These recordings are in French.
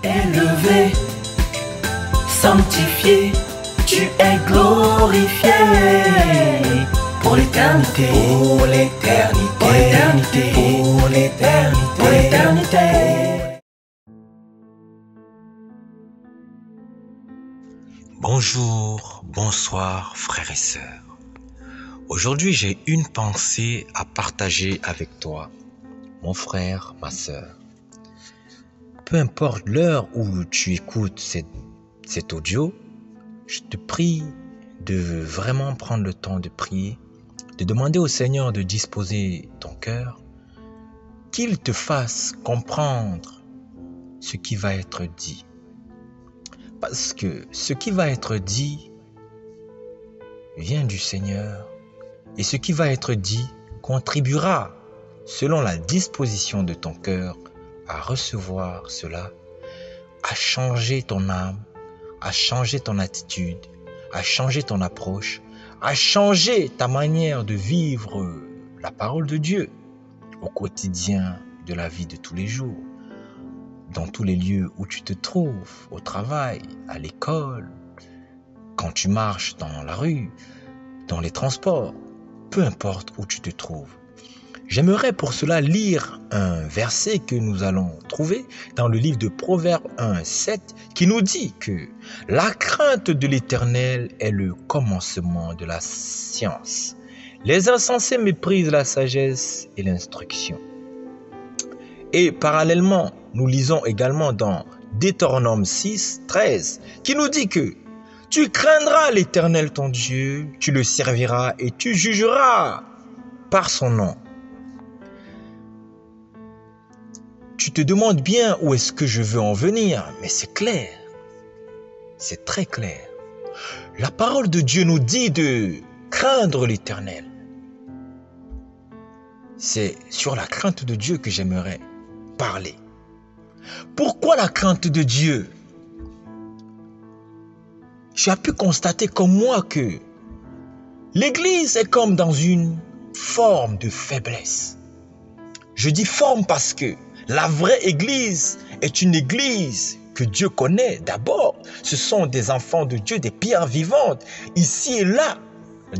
Élevé, sanctifié, tu es glorifié pour l'éternité, pour l'éternité, pour l'éternité, pour l'éternité, pour l'éternité. Bonjour, bonsoir frères et sœurs. Aujourd'hui, j'ai une pensée à partager avec toi, mon frère, ma sœur. Peu importe l'heure où tu écoutes cet audio, je te prie de vraiment prendre le temps de prier, de demander au Seigneur de disposer ton cœur, qu'il te fasse comprendre ce qui va être dit. Parce que ce qui va être dit vient du Seigneur et ce qui va être dit contribuera, selon la disposition de ton cœur, à recevoir cela, à changer ton âme, à changer ton attitude, à changer ton approche, à changer ta manière de vivre la parole de Dieu au quotidien de la vie de tous les jours, dans tous les lieux où tu te trouves, au travail, à l'école, quand tu marches dans la rue, dans les transports, peu importe où tu te trouves. J'aimerais pour cela lire un verset que nous allons trouver dans le livre de Proverbes 1:7 qui nous dit que la crainte de l'Éternel est le commencement de la science. Les insensés méprisent la sagesse et l'instruction. Et parallèlement, nous lisons également dans Deutéronome 6:13 qui nous dit que tu craindras l'Éternel ton Dieu, tu le serviras et tu jugeras par son nom. Tu te demandes bien où est-ce que je veux en venir, mais c'est clair, c'est très clair. La parole de Dieu nous dit de craindre l'Éternel. C'est sur la crainte de Dieu que j'aimerais parler. Pourquoi la crainte de Dieu? Tu as pu constater comme moi que l'Église est comme dans une forme de faiblesse. Je dis forme parce que la vraie Église est une Église que Dieu connaît d'abord. Ce sont des enfants de Dieu, des pierres vivantes, ici et là,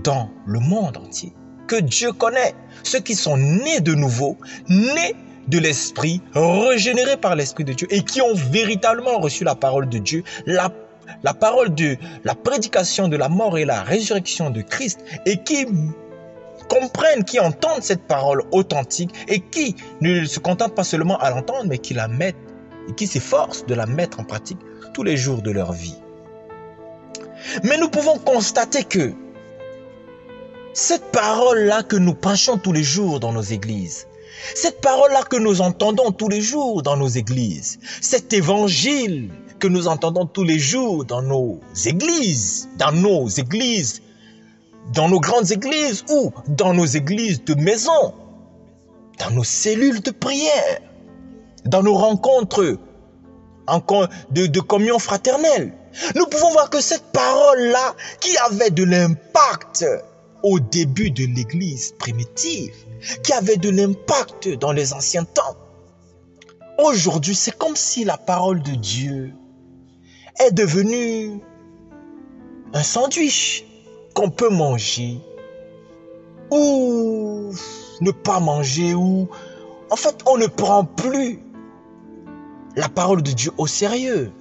dans le monde entier, que Dieu connaît. Ceux qui sont nés de nouveau, nés de l'Esprit, régénérés par l'Esprit de Dieu et qui ont véritablement reçu la parole de Dieu, la parole de la prédication de la mort et la résurrection de Christ et qui comprennent, qui entendent cette parole authentique et qui ne se contentent pas seulement à l'entendre, mais qui la mettent et qui s'efforcent de la mettre en pratique tous les jours de leur vie. Mais nous pouvons constater que cette parole-là que nous prêchons tous les jours dans nos églises, cette parole-là que nous entendons tous les jours dans nos églises, cet évangile que nous entendons tous les jours dans nos églises, dans nos grandes églises ou dans nos églises de maison, dans nos cellules de prière, dans nos rencontres de communion fraternelle. Nous pouvons voir que cette parole-là, qui avait de l'impact au début de l'église primitive, qui avait de l'impact dans les anciens temps, aujourd'hui, c'est comme si la parole de Dieu est devenue un sandwich qu'on peut manger ou ne pas manger, ou en fait on ne prend plus la parole de Dieu au sérieux.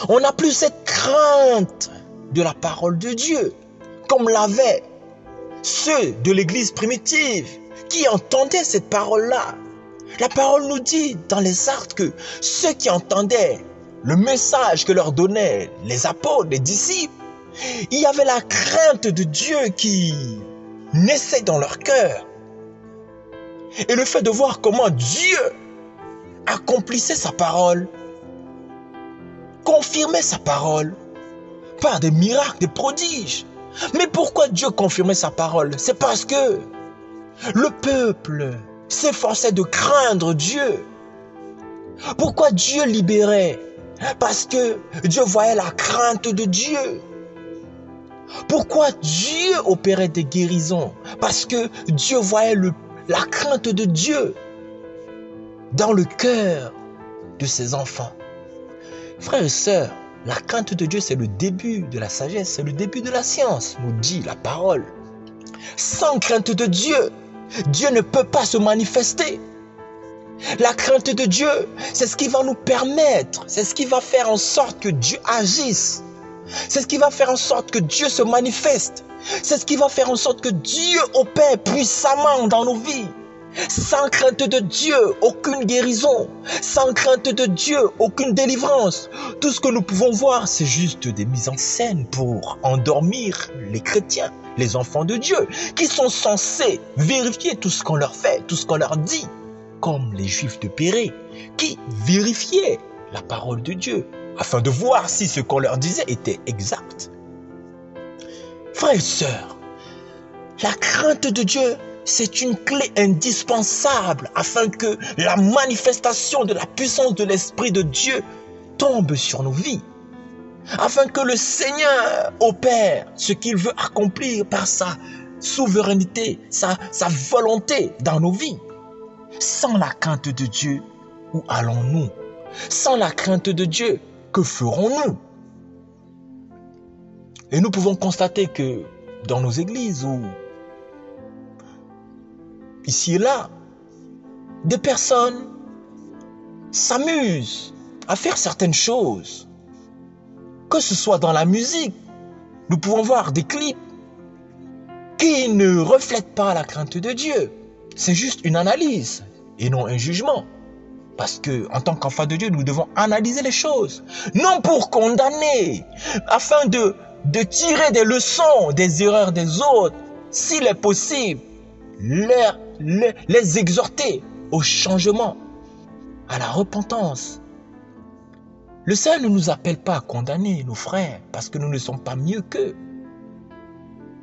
On n'a plus cette crainte de la parole de Dieu comme l'avaient ceux de l'église primitive qui entendaient cette parole-là. La parole nous dit dans les Actes que ceux qui entendaient le message que leur donnaient les apôtres, les disciples, il y avait la crainte de Dieu qui naissait dans leur cœur. Et le fait de voir comment Dieu accomplissait sa parole, confirmait sa parole par des miracles, des prodiges. Mais pourquoi Dieu confirmait sa parole? C'est parce que le peuple s'efforçait de craindre Dieu. Pourquoi Dieu libérait? Parce que Dieu voyait la crainte de Dieu. Pourquoi Dieu opérait des guérisons? Parce que Dieu voyait la crainte de Dieu dans le cœur de ses enfants. Frères et sœurs, la crainte de Dieu, c'est le début de la sagesse, c'est le début de la science, nous dit la parole. Sans crainte de Dieu, Dieu ne peut pas se manifester. La crainte de Dieu, c'est ce qui va nous permettre, c'est ce qui va faire en sorte que Dieu agisse. C'est ce qui va faire en sorte que Dieu se manifeste. C'est ce qui va faire en sorte que Dieu opère puissamment dans nos vies. Sans crainte de Dieu, aucune guérison. Sans crainte de Dieu, aucune délivrance. Tout ce que nous pouvons voir, c'est juste des mises en scène pour endormir les chrétiens, les enfants de Dieu, qui sont censés vérifier tout ce qu'on leur fait, tout ce qu'on leur dit, comme les Juifs de Pérée, qui vérifiaient la parole de Dieu, afin de voir si ce qu'on leur disait était exact. Frères et sœurs, la crainte de Dieu, c'est une clé indispensable afin que la manifestation de la puissance de l'Esprit de Dieu tombe sur nos vies. Afin que le Seigneur opère ce qu'il veut accomplir par sa souveraineté, sa volonté dans nos vies. Sans la crainte de Dieu, où allons-nous? Sans la crainte de Dieu, que ferons-nous? Et nous pouvons constater que dans nos églises ou ici et là, des personnes s'amusent à faire certaines choses. Que ce soit dans la musique, nous pouvons voir des clips qui ne reflètent pas la crainte de Dieu. C'est juste une analyse et non un jugement. Parce que, en tant qu'enfants de Dieu, nous devons analyser les choses. Non pour condamner, afin de tirer des leçons des erreurs des autres, s'il est possible, les exhorter au changement, à la repentance. Le Seigneur ne nous appelle pas à condamner nos frères, parce que nous ne sommes pas mieux qu'eux.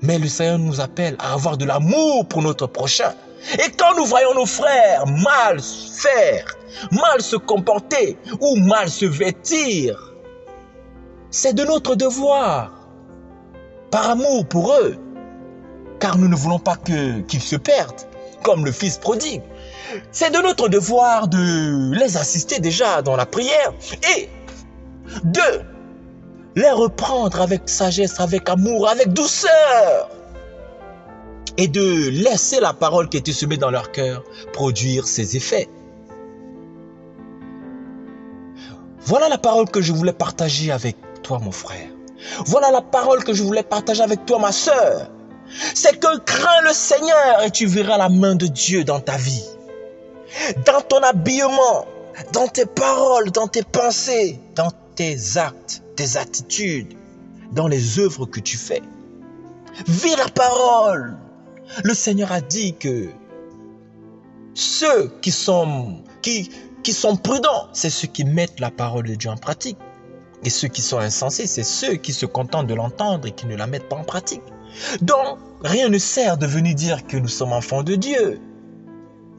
Mais le Seigneur nous appelle à avoir de l'amour pour notre prochain. Et quand nous voyons nos frères mal faire, mal se comporter ou mal se vêtir, c'est de notre devoir, par amour pour eux, car nous ne voulons pas qu'ils se perdent, comme le fils prodigue. C'est de notre devoir de les assister déjà dans la prière et de les reprendre avec sagesse, avec amour, avec douceur, et de laisser la parole qui était semée dans leur cœur produire ses effets. Voilà la parole que je voulais partager avec toi, mon frère. Voilà la parole que je voulais partager avec toi, ma sœur. C'est que crains le Seigneur et tu verras la main de Dieu dans ta vie. Dans ton habillement, dans tes paroles, dans tes pensées, dans tes actes, tes attitudes, dans les œuvres que tu fais. Vis la parole. Le Seigneur a dit que ceux qui sont prudents, c'est ceux qui mettent la parole de Dieu en pratique. Et ceux qui sont insensés, c'est ceux qui se contentent de l'entendre et qui ne la mettent pas en pratique. Donc, rien ne sert de venir dire que nous sommes enfants de Dieu.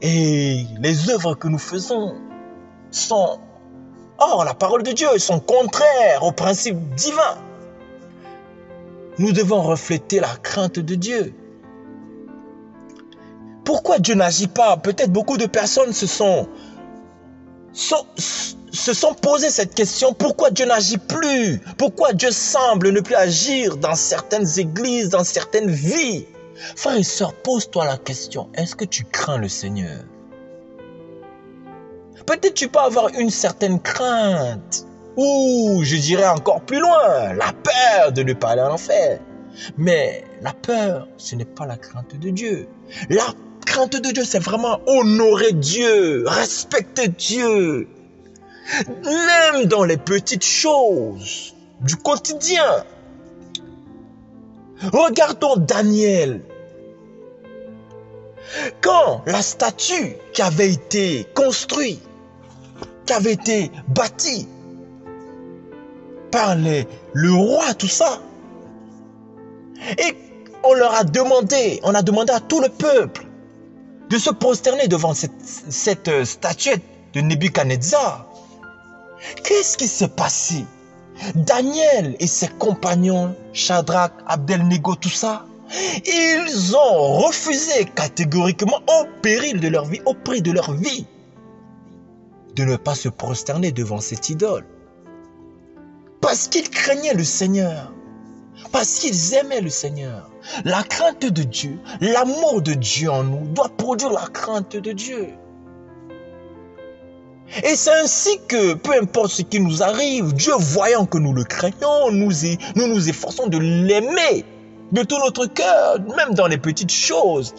Et les œuvres que nous faisons sont hors la parole de Dieu, sont contraires aux principes divins. Nous devons refléter la crainte de Dieu. Pourquoi Dieu n'agit pas? Peut-être beaucoup de personnes se sont posé cette question. Pourquoi Dieu n'agit plus? Pourquoi Dieu semble ne plus agir dans certaines églises, dans certaines vies? Frères et sœurs, pose-toi la question. Est-ce que tu crains le Seigneur? Peut-être tu peux avoir une certaine crainte. Ou, je dirais encore plus loin, la peur de ne pas aller en enfer. Mais la peur, ce n'est pas la crainte de Dieu. La crainte de Dieu, c'est vraiment honorer Dieu, respecter Dieu. Même dans les petites choses du quotidien. Regardons Daniel. Quand la statue qui avait été construite, qui avait été bâtie par le roi, tout ça, et on a demandé à tout le peuple de se prosterner devant cette statuette de Nebuchadnezzar. Qu'est-ce qui s'est passé? Daniel et ses compagnons, Shadrach, Abednego, tout ça, ils ont refusé catégoriquement, au péril de leur vie, au prix de leur vie, de ne pas se prosterner devant cette idole. Parce qu'ils craignaient le Seigneur. Parce qu'ils aimaient le Seigneur. La crainte de Dieu, l'amour de Dieu en nous doit produire la crainte de Dieu. Et c'est ainsi que, peu importe ce qui nous arrive, Dieu voyant que nous le craignons, nous nous efforçons de l'aimer de tout notre cœur, même dans les petites choses.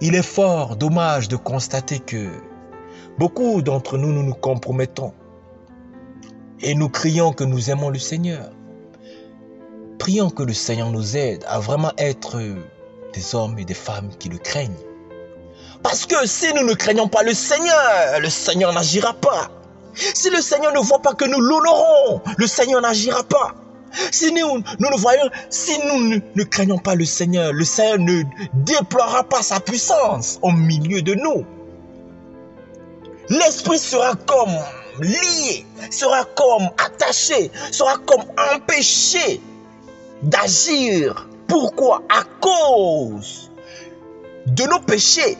Il est fort dommage de constater que beaucoup d'entre nous, nous nous compromettons et nous crions que nous aimons le Seigneur. Prions que le Seigneur nous aide à vraiment être des hommes et des femmes qui le craignent. Parce que si nous ne craignons pas le Seigneur n'agira pas. Si le Seigneur ne voit pas que nous l'honorons, le Seigneur n'agira pas. Si nous ne craignons pas le Seigneur ne déploiera pas sa puissance au milieu de nous. L'esprit sera comme lié, sera comme attaché, sera comme empêché d'agir. Pourquoi? À cause de nos péchés,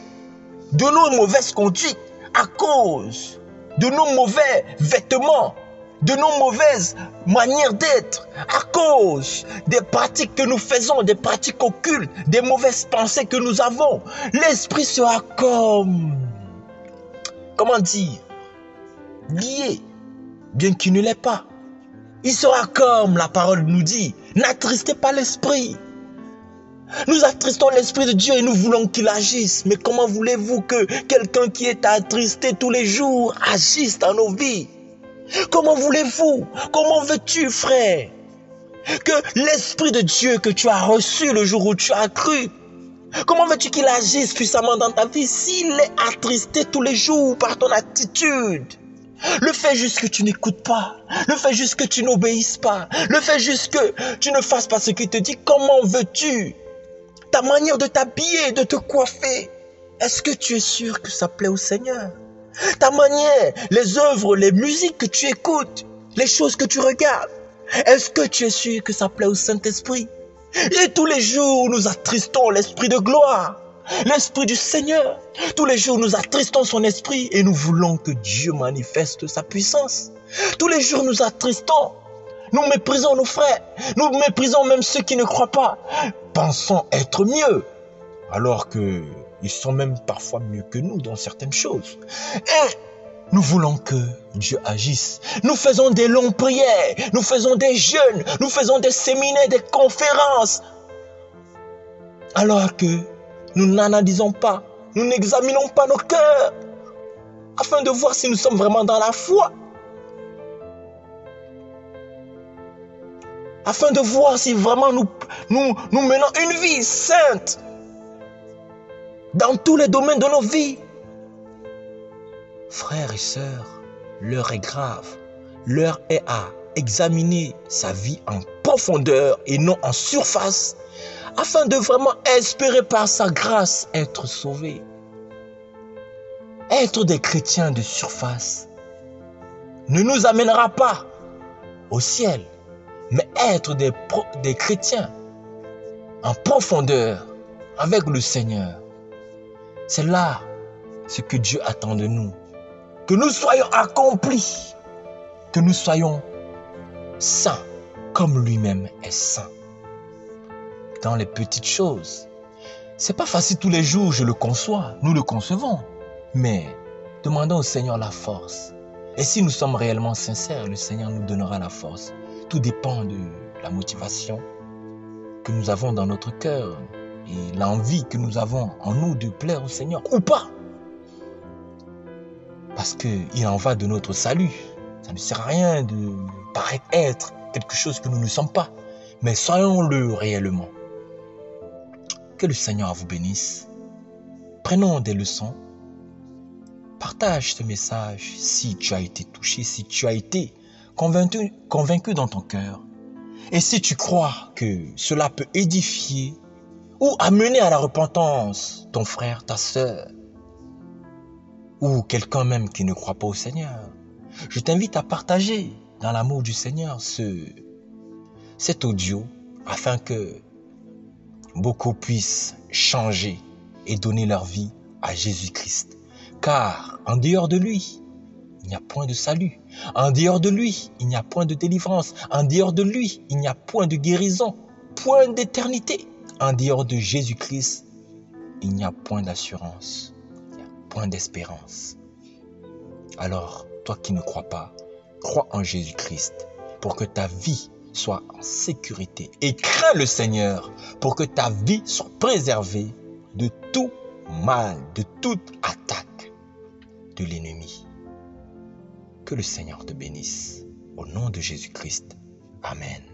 de nos mauvaises conduites, à cause de nos mauvais vêtements, de nos mauvaises manières d'être, à cause des pratiques que nous faisons, des pratiques occultes, des mauvaises pensées que nous avons. L'esprit sera comme, comment dire, lié, bien qu'il ne l'est pas. Il sera comme la parole nous dit, n'attristez pas l'esprit. Nous attristons l'Esprit de Dieu et nous voulons qu'il agisse. Mais comment voulez-vous que quelqu'un qui est attristé tous les jours agisse dans nos vies? Comment voulez-vous? Comment veux-tu, frère, que l'Esprit de Dieu que tu as reçu le jour où tu as cru, comment veux-tu qu'il agisse puissamment dans ta vie s'il est attristé tous les jours par ton attitude? Le fait juste que tu n'écoutes pas, le fait juste que tu n'obéisses pas, le fait juste que tu ne fasses pas ce qu'il te dit, comment veux-tu? Ta manière de t'habiller, de te coiffer, est-ce que tu es sûr que ça plaît au Seigneur? Ta manière, les œuvres, les musiques que tu écoutes, les choses que tu regardes, est-ce que tu es sûr que ça plaît au Saint-Esprit? Et tous les jours, nous attristons l'Esprit de gloire, l'Esprit du Seigneur. Tous les jours, nous attristons son Esprit et nous voulons que Dieu manifeste sa puissance. Tous les jours, nous attristons. Nous méprisons nos frères, nous méprisons même ceux qui ne croient pas, pensant être mieux, alors qu'ils sont même parfois mieux que nous dans certaines choses. Et nous voulons que Dieu agisse. Nous faisons des longues prières, nous faisons des jeûnes, nous faisons des séminaires, des conférences, alors que nous n'analysons pas, nous n'examinons pas nos cœurs, afin de voir si nous sommes vraiment dans la foi. Afin de voir si vraiment nous menons une vie sainte dans tous les domaines de nos vies. Frères et sœurs, l'heure est grave. L'heure est à examiner sa vie en profondeur et non en surface, afin de vraiment espérer par sa grâce être sauvés. Être des chrétiens de surface ne nous amènera pas au ciel. Mais être des chrétiens en profondeur avec le Seigneur, c'est là ce que Dieu attend de nous. Que nous soyons accomplis, que nous soyons saints comme lui-même est saint. Dans les petites choses, c'est pas facile tous les jours, je le conçois, nous le concevons. Mais demandons au Seigneur la force. Et si nous sommes réellement sincères, le Seigneur nous donnera la force. Tout dépend de la motivation que nous avons dans notre cœur et l'envie que nous avons en nous de plaire au Seigneur ou pas. Parce qu'il en va de notre salut. Ça ne sert à rien de paraître être quelque chose que nous ne sommes pas. Mais soyons-le réellement. Que le Seigneur vous bénisse. Prenons des leçons. Partage ce message si tu as été touché, si tu as été convaincu dans ton cœur. Et si tu crois que cela peut édifier ou amener à la repentance ton frère, ta sœur, ou quelqu'un même qui ne croit pas au Seigneur, je t'invite à partager dans l'amour du Seigneur cet audio afin que beaucoup puissent changer et donner leur vie à Jésus-Christ. Car en dehors de lui, il n'y a point de salut. En dehors de lui, il n'y a point de délivrance. En dehors de lui, il n'y a point de guérison, point d'éternité. En dehors de Jésus-Christ, il n'y a point d'assurance, il n'y a point d'espérance. Alors, toi qui ne crois pas, crois en Jésus-Christ pour que ta vie soit en sécurité. Et crains le Seigneur pour que ta vie soit préservée de tout mal, de toute attaque de l'ennemi. Que le Seigneur te bénisse. Au nom de Jésus-Christ. Amen.